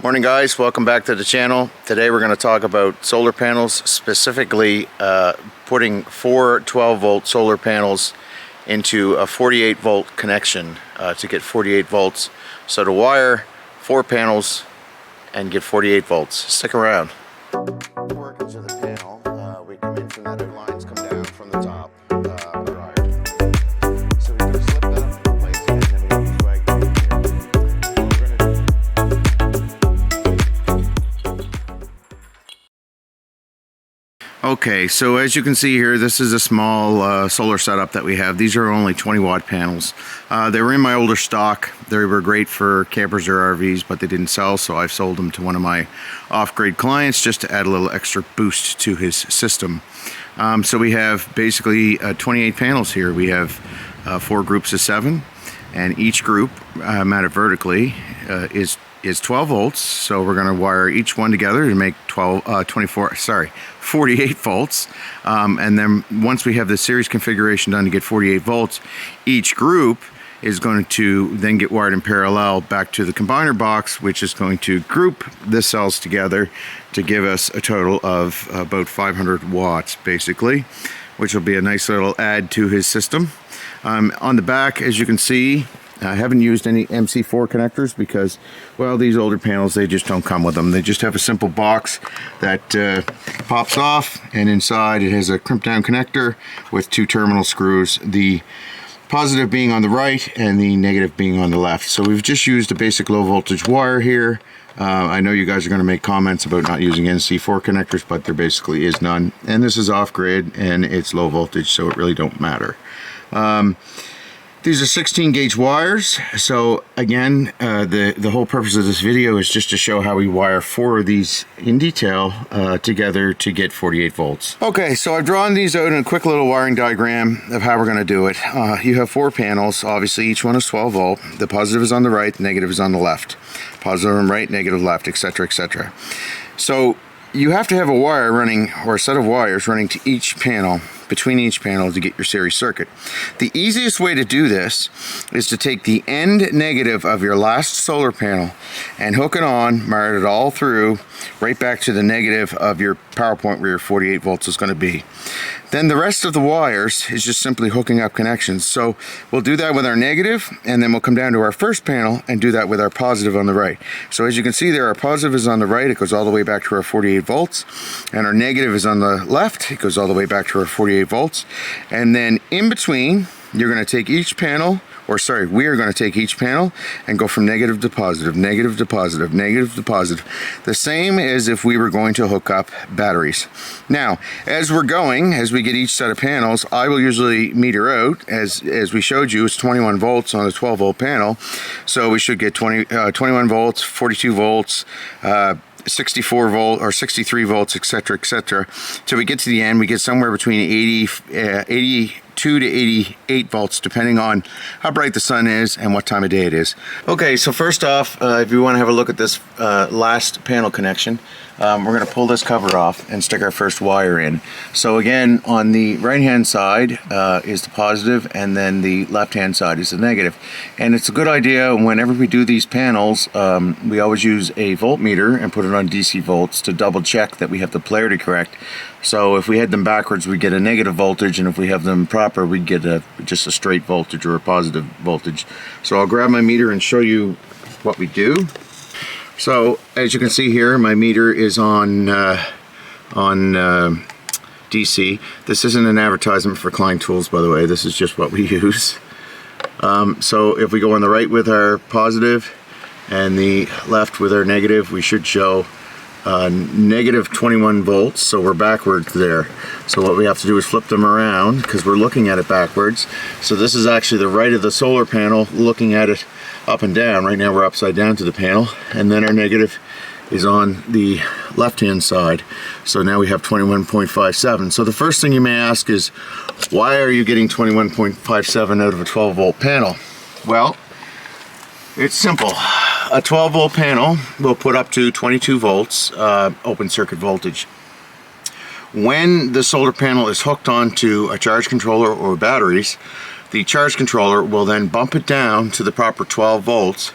Morning guys, welcome back to the channel. Today we're going to talk about solar panels, specifically putting four 12-volt solar panels into a 48-volt connection to get 48 volts. So to wire four panels and get 48 volts. Stick around. Work into the panel. We come in from that lines come down from the top. So we can slip that up into place and then we can swag it in here. Okay, so as you can see here, this is a small solar setup that we have. These are only 20-watt panels. They were in my older stock. They were great for campers or RVs, but they didn't sell, so I've sold them to one of my off-grid clients just to add a little extra boost to his system. So we have basically 28 panels here. We have four groups of 7, and each group mounted vertically is 12 volts, so we're going to wire each one together to make 48 volts. And then once we have the series configuration done to get 48 volts, each group is going to then get wired in parallel back to the combiner box, which is going to group the cells together to give us a total of about 500 watts basically, which will be a nice little add to his system. On the back, as you can see, I haven't used any MC4 connectors because, well, these older panels, they just don't come with them. They just have a simple box that pops off, and inside it has a crimp down connector with 2 terminal screws, the positive being on the right and the negative being on the left. So we've just used a basic low voltage wire here. I know you guys are going to make comments about not using NC4 connectors, but there basically is none. And this is off grid and it's low voltage, so it really don't matter. These are 16 gauge wires. So again, the whole purpose of this video is just to show how we wire 4 of these in detail together to get 48 volts. Okay, so I've drawn these out in a quick little wiring diagram of how we're going to do it. You have 4 panels. Obviously each one is 12 volt. The positive is on the right, the negative is on the left. Positive on right, negative left, etc., etc. So you have to have a wire running, or a set of wires running to each panel, between each panel, to get your series circuit. The easiest way to do this is to take the end negative of your last solar panel and hook it on, wire it all through, right back to the negative of your power point where your 48 volts is going to be. Then the rest of the wires is just simply hooking up connections. So we'll do that with our negative, and then we'll come down to our first panel and do that with our positive on the right. So as you can see there, our positive is on the right, it goes all the way back to our 48 volts, and our negative is on the left, it goes all the way back to our 48 volts. And then in between, you're going to take each panel, or sorry, we are going to take each panel and go from negative to positive, negative to positive, negative to positive. The same as if we were going to hook up batteries. Now, as we're going, as we get each set of panels, I will usually meter out, as we showed you, it's 21 volts on a 12 volt panel. So we should get 21 volts, 42 volts, 64 volt or 63 volts, etc., etc. Till we get to the end, we get somewhere between 82 to 88 volts, depending on how bright the sun is and what time of day it is. Okay, so first off, if you want to have a look at this last panel connection, we're going to pull this cover off and stick our first wire in. So again, on the right hand side is the positive, and then the left hand side is the negative. And it's a good idea, whenever we do these panels, we always use a voltmeter and put it on DC volts to double check that we have the polarity correct. So if we had them backwards, we get a negative voltage, and if we have them proper, we get just a straight voltage or a positive voltage. So I'll grab my meter and show you what we do. So as you can see here, my meter is on DC. This isn't an advertisement for Klein Tools, by the way. This is just what we use. So if we go on the right with our positive and the left with our negative, we should show negative 21 volts, so we're backwards there. So what we have to do is flip them around, because we're looking at it backwards. So this is actually the right of the solar panel, looking at it up and down. Right now we're upside down to the panel, and then our negative is on the left hand side. So now we have 21.57. So the first thing you may ask is, why are you getting 21.57 out of a 12 volt panel? Well, it's simple. A 12 volt panel will put up to 22 volts open circuit voltage. When the solar panel is hooked onto a charge controller or batteries, the charge controller will then bump it down to the proper 12 volts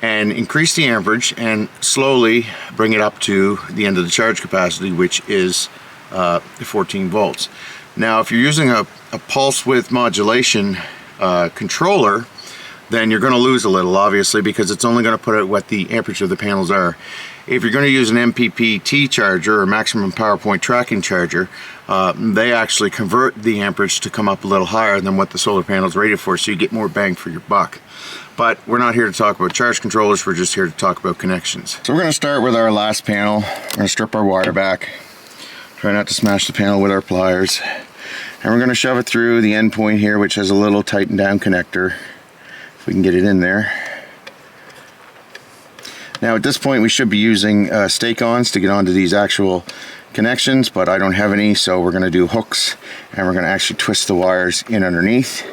and increase the amperage and slowly bring it up to the end of the charge capacity, which is 14 volts. Now if you're using a pulse width modulation controller, then you're going to lose a little, obviously, because it's only going to put out what the amperage of the panels are. If you're going to use an MPPT charger, or maximum power point tracking charger, they actually convert the amperage to come up a little higher than what the solar panel is rated for, so you get more bang for your buck. But we're not here to talk about charge controllers, we're just here to talk about connections. So we're going to start with our last panel. We're going to strip our wire back, try not to smash the panel with our pliers, and we're going to shove it through the end point here, which has a little tightened down connector. We can get it in there. Now at this point we should be using stake-ons to get onto these actual connections, but I don't have any, so we're going to do hooks, and we're going to actually twist the wires in underneath.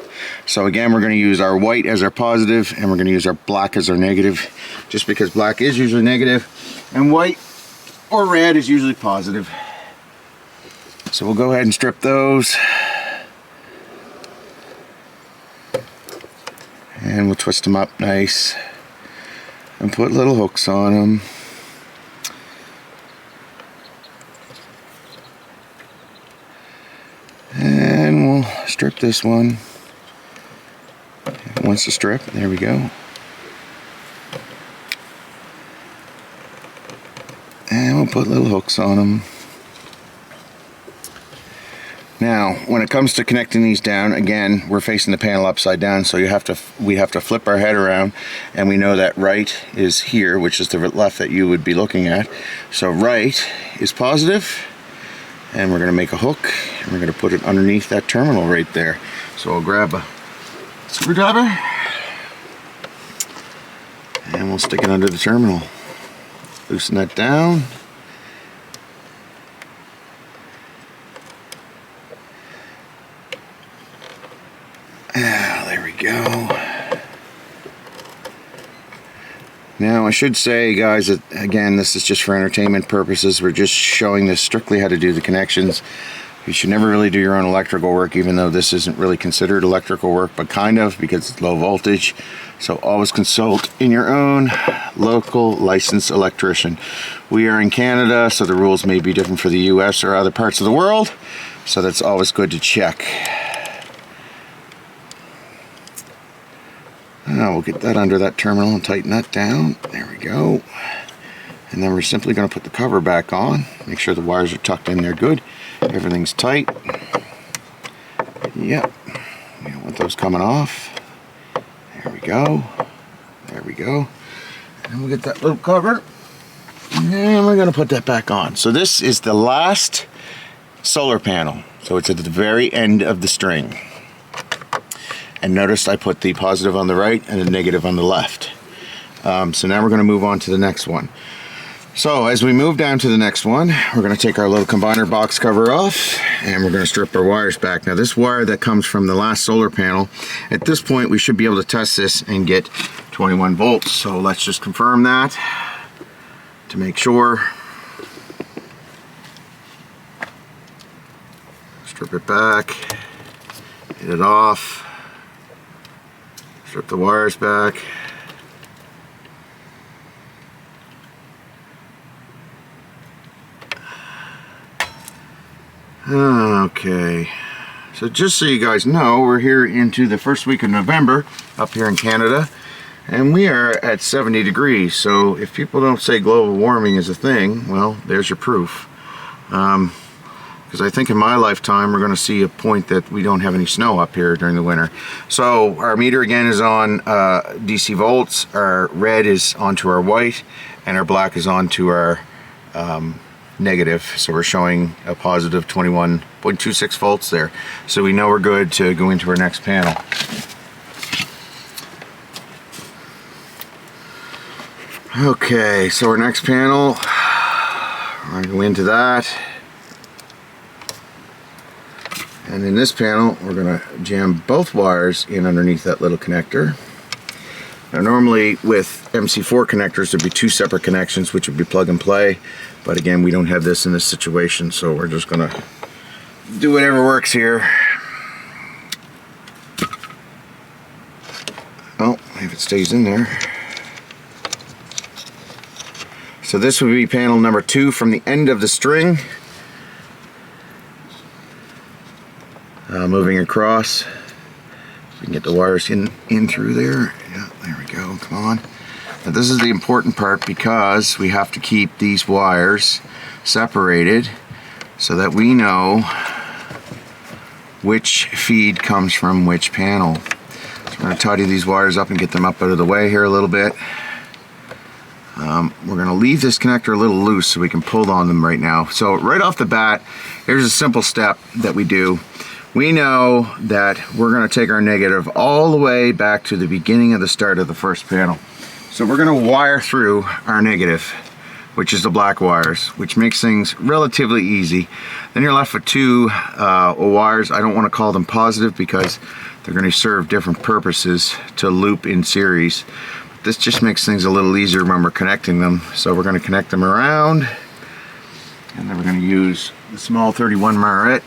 So again, we're going to use our white as our positive, and we're going to use our black as our negative, just because black is usually negative and white or red is usually positive. So we'll go ahead and strip those. And we'll twist them up nice and put little hooks on them. And we'll strip this one. If it wants to strip, there we go. And we'll put little hooks on them. Now, when it comes to connecting these down, again, we're facing the panel upside down, so we have to flip our head around, and we know that right is here, which is the left that you would be looking at. So right is positive, and we're going to make a hook, and we're going to put it underneath that terminal right there. So I'll grab a screwdriver, and we'll stick it under the terminal. Loosen that down. There we go. Now I should say, guys, that again, this is just for entertainment purposes. We're just showing this strictly how to do the connections. You should never really do your own electrical work, even though this isn't really considered electrical work, but kind of, because it's low voltage. So always consult in your own local licensed electrician. We are in Canada, so the rules may be different for the US or other parts of the world, so that's always good to check. Now we'll get that under that terminal and tighten that down. There we go. And then we're simply going to put the cover back on. Make sure the wires are tucked in there good. Everything's tight. Yep. We don't want those coming off. There we go. There we go. And we'll get that little cover. And we're going to put that back on. So this is the last solar panel. So it's at the very end of the string. And notice I put the positive on the right and the negative on the left. So now we're going to move on to the next one. So as we move down to the next one, we're going to take our little combiner box cover off, and we're going to strip our wires back. Now this wire that comes from the last solar panel, at this point we should be able to test this and get 21 volts. So let's just confirm that to make sure. Strip it back, get it off. Strip the wires back. Okay, so just so you guys know, we're here into the first week of November up here in Canada, and we are at 70 degrees. So if people don't say global warming is a thing, well, there's your proof. Because I think in my lifetime we're going to see a point that we don't have any snow up here during the winter. So our meter again is on DC volts, our red is onto our white, and our black is onto our negative. So we're showing a positive 21.26 volts there. So we know we're good to go into our next panel. Okay, so our next panel, we're going to go into that. And in this panel, we're going to jam both wires in underneath that little connector. Now normally with MC4 connectors there'd be two separate connections which would be plug and play, but again we don't have this in this situation, so we're just going to do whatever works here. Oh, if it stays in there. So this would be panel number 2 from the end of the string. Moving across. We can get the wires in through there. Yeah, there we go. Come on. Now this is the important part because we have to keep these wires separated so that we know which feed comes from which panel. So I'm going to tidy these wires up and get them up out of the way here a little bit. We're going to leave this connector a little loose so we can pull on them right now. So right off the bat, here's a simple step that we do. We know that we're going to take our negative all the way back to the beginning of the start of the first panel. So we're going to wire through our negative, which is the black wires, which makes things relatively easy. Then you're left with 2 wires. I don't want to call them positive because they're going to serve different purposes to loop in series. This just makes things a little easier when we're connecting them. So we're going to connect them around, and then we're going to use the small 31 Marret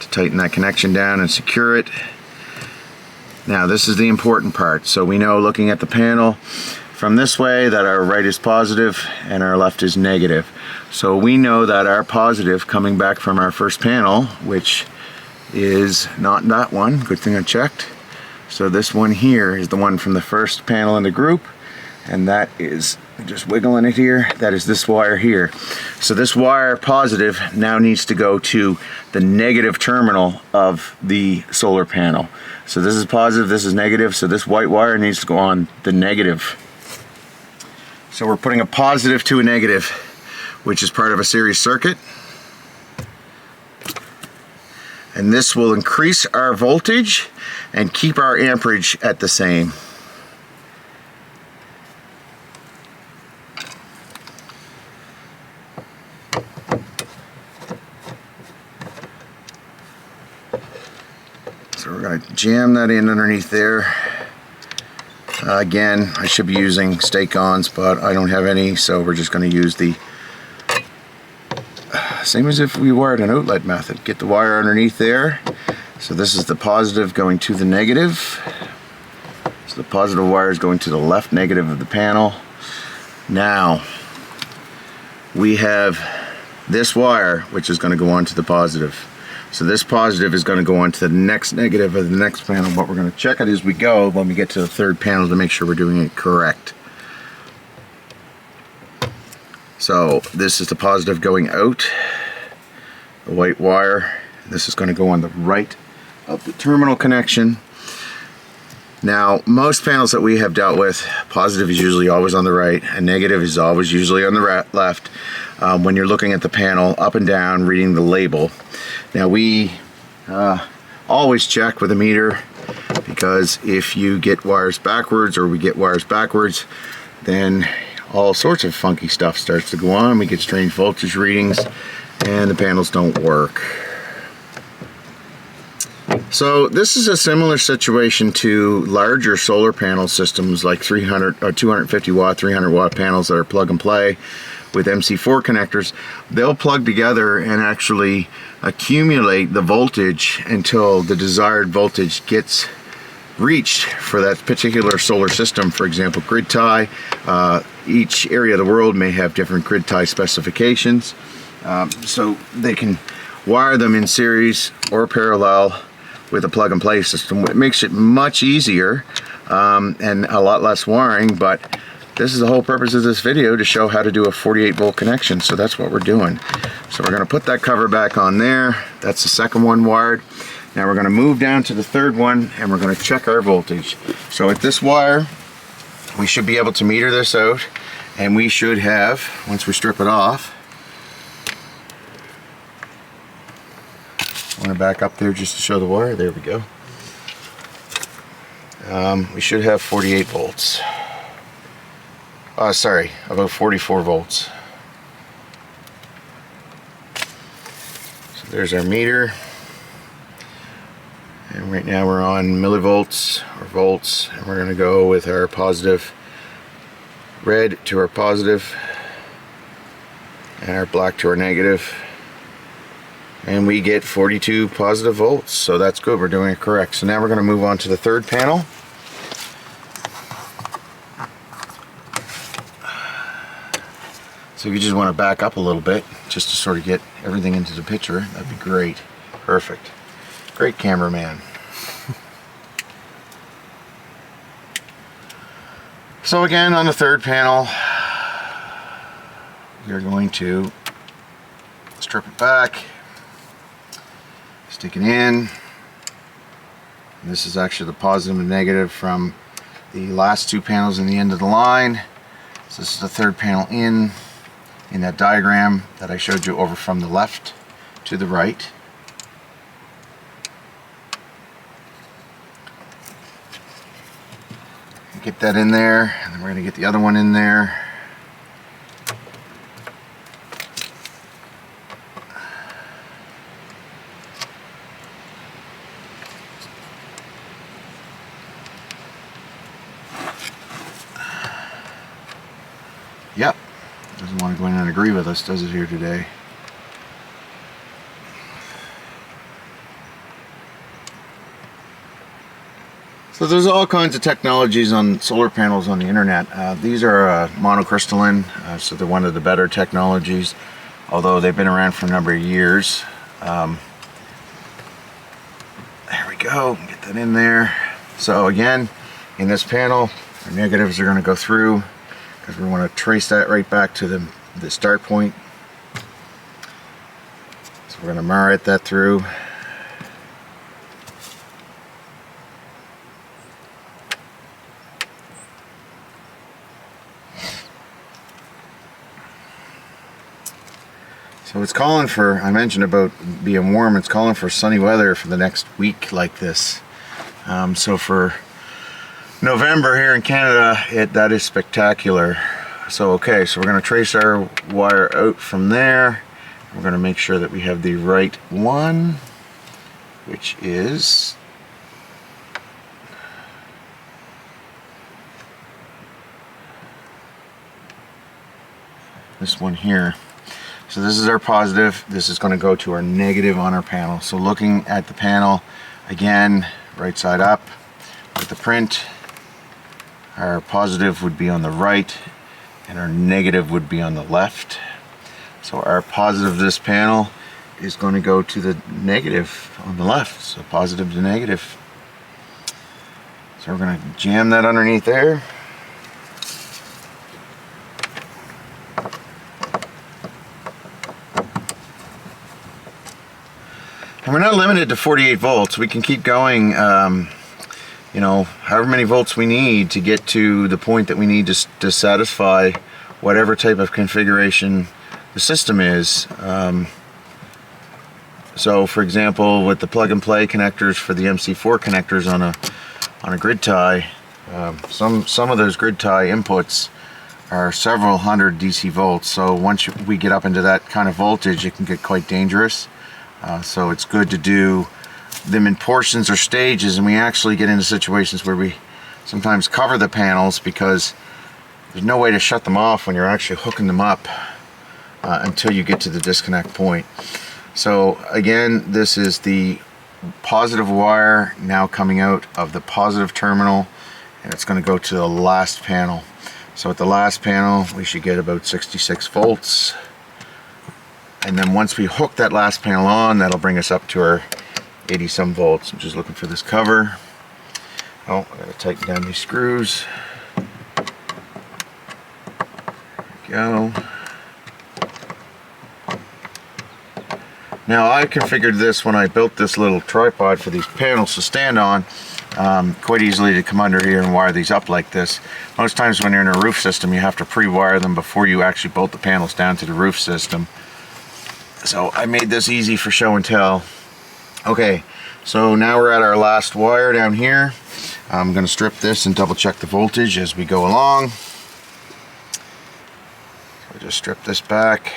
to tighten that connection down and secure it. Now this is the important part. So we know, looking at the panel from this way, that our right is positive and our left is negative. So we know that our positive coming back from our first panel, which is not that one, good thing I checked. So this one here is the one from the first panel in the group, and that is, just wiggling it here, that is this wire here. So this wire positive now needs to go to the negative terminal of the solar panel. So this is positive, this is negative, so this white wire needs to go on the negative. So we're putting a positive to a negative, which is part of a series circuit. And this will increase our voltage and keep our amperage at the same. So we're going to jam that in underneath there. Again, I should be using stake-ons, but I don't have any, so we're just going to use the same as if we wired an outlet method. Get the wire underneath there. So this is the positive going to the negative. So the positive wire is going to the left negative of the panel. Now we have this wire, which is going to go on to the positive. So this positive is going to go on to the next negative of the next panel, but we're going to check it as we go when we get to the third panel to make sure we're doing it correct. So this is the positive going out, the white wire. This is going to go on the right of the terminal connection. Now, most panels that we have dealt with, positive is usually always on the right, and negative is always usually on the left. When you're looking at the panel up and down, reading the label. Now we always check with a meter, because if you get wires backwards, or we get wires backwards, then all sorts of funky stuff starts to go on. We get strange voltage readings and the panels don't work. So this is a similar situation to larger solar panel systems like 300 or 250 watt, 300 watt panels that are plug and play with MC4 connectors. They'll plug together and actually accumulate the voltage until the desired voltage gets reached for that particular solar system. For example, grid tie. Each area of the world may have different grid tie specifications, so they can wire them in series or parallel with a plug and play system. It makes it much easier and a lot less wiring, but this is the whole purpose of this video, to show how to do a 48 volt connection. So that's what we're doing. So we're going to put that cover back on there. That's the second one wired. Now we're going to move down to the third one, and we're going to check our voltage. So at this wire, we should be able to meter this out, and we should have, once we strip it off, I want to back up there just to show the wire. There we go. We should have 48 volts. Sorry, about 44 volts. So there's our meter. And right now we're on millivolts or volts, and we're going to go with our positive red to our positive and our black to our negative, and we get 42 positive volts. So that's good, we're doing it correct. So now we're going to move on to the third panel. So if you just want to back up a little bit, just to sort of get everything into the picture, that'd be great. Perfect. Great cameraman. So again, on the third panel, you're going to strip it back, stick it in. And this is actually the positive and negative from the last two panels in the end of the line. So this is the third panel in that diagram that I showed you over from the left to the right. Get that in there, and then we're going to get the other one in there. Yep, doesn't want to go in and agree with us, does it, here today? So there's all kinds of technologies on solar panels on the internet. These are monocrystalline, so they're one of the better technologies, although they've been around for a number of years. There we go, get that in there. So again, in this panel, our negatives are going to go through, because we want to trace that right back to the start point. So we're going to marry that through. So it's calling for, I mentioned about being warm, it's calling for sunny weather for the next week like this. So for November here in Canada, that is spectacular. So okay, so we're going to trace our wire out from there. We're going to make sure that we have the right one, which is this one here. So this is our positive, this is going to go to our negative on our panel. So looking at the panel, again, right side up with the print, our positive would be on the right and our negative would be on the left. So our positive of this panel is going to go to the negative on the left, so positive to negative. So we're going to jam that underneath there. And we're not limited to 48 volts. We can keep going, you know, however many volts we need to get to the point that we need to satisfy whatever type of configuration the system is. So for example, with the plug and play connectors for the MC4 connectors on a grid tie, some of those grid tie inputs are several hundred DC volts. So once we get up into that kind of voltage, it can get quite dangerous. So it's good to do them in portions or stages, and we actually get into situations where we sometimes cover the panels because there's no way to shut them off when you're actually hooking them up until you get to the disconnect point. So again, this is the positive wire now coming out of the positive terminal, and it's going to go to the last panel. So at the last panel we should get about 66 volts. And then once we hook that last panel on, that'll bring us up to our 80 some volts. I'm just looking for this cover. Oh, I gotta tighten down these screws. There we go. Now I configured this when I built this little tripod for these panels to stand on, quite easily to come under here and wire these up like this. Most times when you're in a roof system, you have to pre-wire them before you actually bolt the panels down to the roof system. So I made this easy for show and tell. Okay, so now we're at our last wire down here. I'm going to strip this and double check the voltage as we go along. So just strip this back,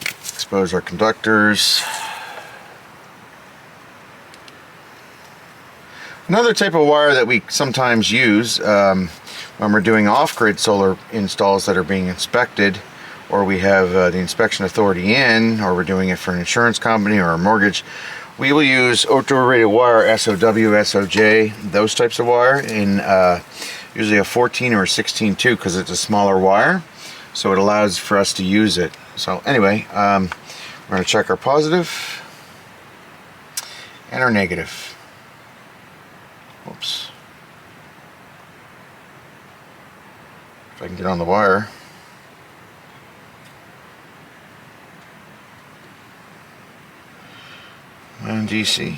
expose our conductors. Another type of wire that we sometimes use when we're doing off-grid solar installs that are being inspected, or we have the inspection authority in, or we're doing it for an insurance company or a mortgage, we will use outdoor rated wire, SOW, SOJ, those types of wire in usually a 14 or a 16 too, because it's a smaller wire. so it allows for us to use it. So anyway, we're going to check our positive and our negative. Whoops. If I can get on the wire. And DC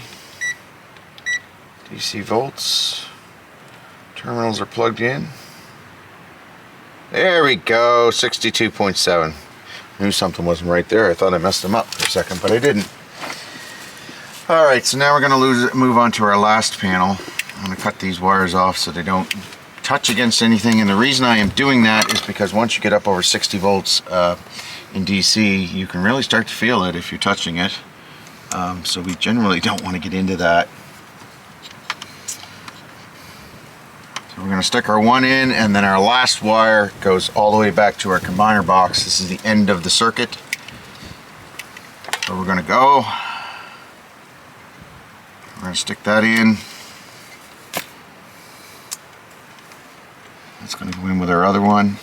volts. Terminals are plugged in. There we go, 62.7. Knew something wasn't right there. I thought I messed them up for a second, but I didn't. Alright, so now we're going to move on to our last panel. I'm going to cut these wires off so they don't touch against anything, and the reason I am doing that is because once you get up over 60 volts in DC, you can really start to feel it if you're touching it. So we generally don't want to get into that. So we're going to stick our one in, and then our last wire goes all the way back to our combiner box. This is the end of the circuit. So we're going to go. We're going to stick that in. That's going to go in with our other one.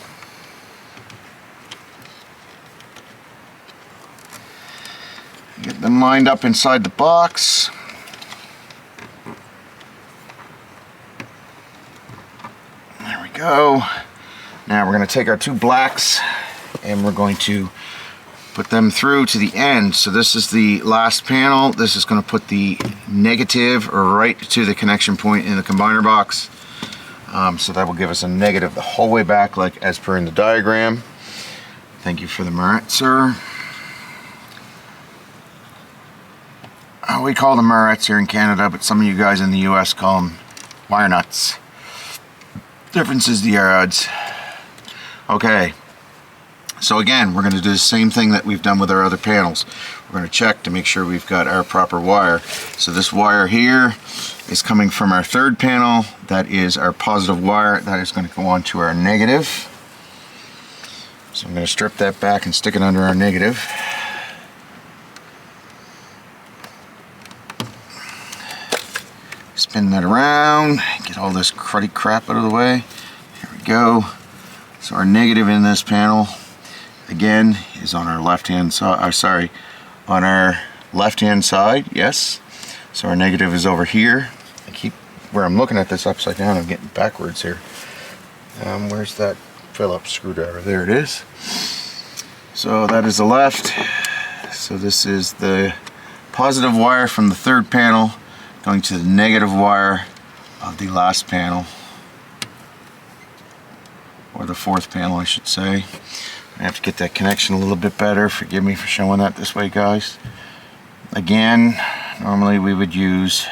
Get them lined up inside the box. There we go. Now we're going to take our two blacks and we're going to put them through to the end. So this is the last panel. This is going to put the negative right to the connection point in the combiner box. So that will give us a negative the whole way back, like as per in the diagram. Thank you for the Murat, sir. We call them Murats here in Canada, but some of you guys in the US call them wire nuts. Difference is the yards. Okay, so again, we're going to do the same thing that we've done with our other panels. We're going to check to make sure we've got our proper wire. So this wire here is coming from our third panel. That is our positive wire. That is going to go on to our negative. So I'm going to strip that back and stick it under our negative. Spin that around, get all this cruddy crap out of the way. Here we go. So our negative in this panel, again, is on our left-hand side. On our left-hand side, yes. So our negative is over here. Where I'm looking at this upside down, I'm getting backwards here. Where's that Phillips screwdriver? There it is. So that is the left. So this is the positive wire from the third panel going to the negative wire of the last panel, or the fourth panel I should say. I have to get that connection a little bit better. Forgive me for showing that this way, guys. Again, normally we would use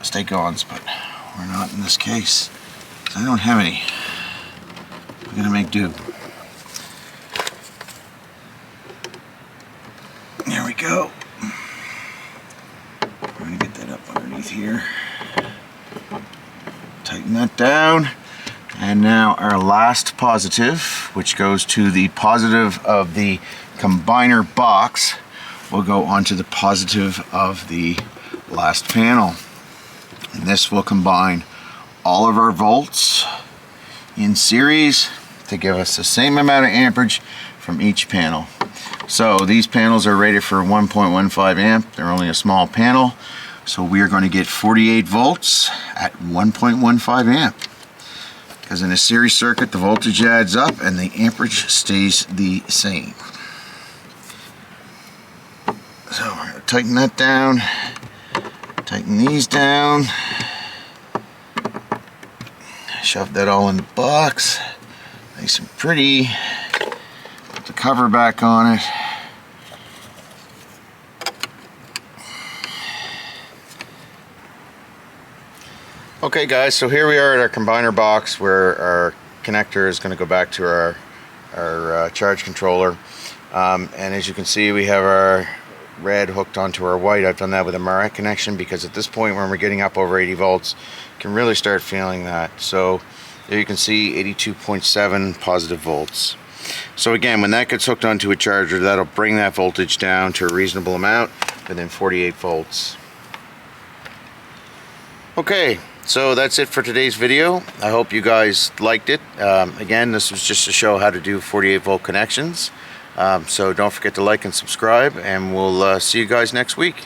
stake-ons, but we're not in this case. I don't have any. We're gonna make do. There we go. We're going to get that up underneath here. Tighten that down. And now our last positive, which goes to the positive of the combiner box, will go onto the positive of the last panel. And this will combine all of our volts in series to give us the same amount of amperage from each panel. So these panels are rated for 1.15 amp. They're only a small panel. So we are going to get 48 volts at 1.15 amp. Because in a series circuit, the voltage adds up and the amperage stays the same. So we're going to tighten that down. Tighten these down. Shove that all in the box. Nice and pretty. Put the cover back on it. Okay guys, so here we are at our combiner box where our connector is going to go back to our charge controller. And as you can see, we have our red hooked onto our white. I've done that with a Murat connection because at this point when we're getting up over 80 volts, you can really start feeling that. So there you can see 82.7 positive volts. So again, when that gets hooked onto a charger, that'll bring that voltage down to a reasonable amount within 48 volts. Okay, So that's it for today's video. I hope you guys liked it. Again, this was just to show how to do 48 volt connections. So don't forget to like and subscribe, and we'll see you guys next week.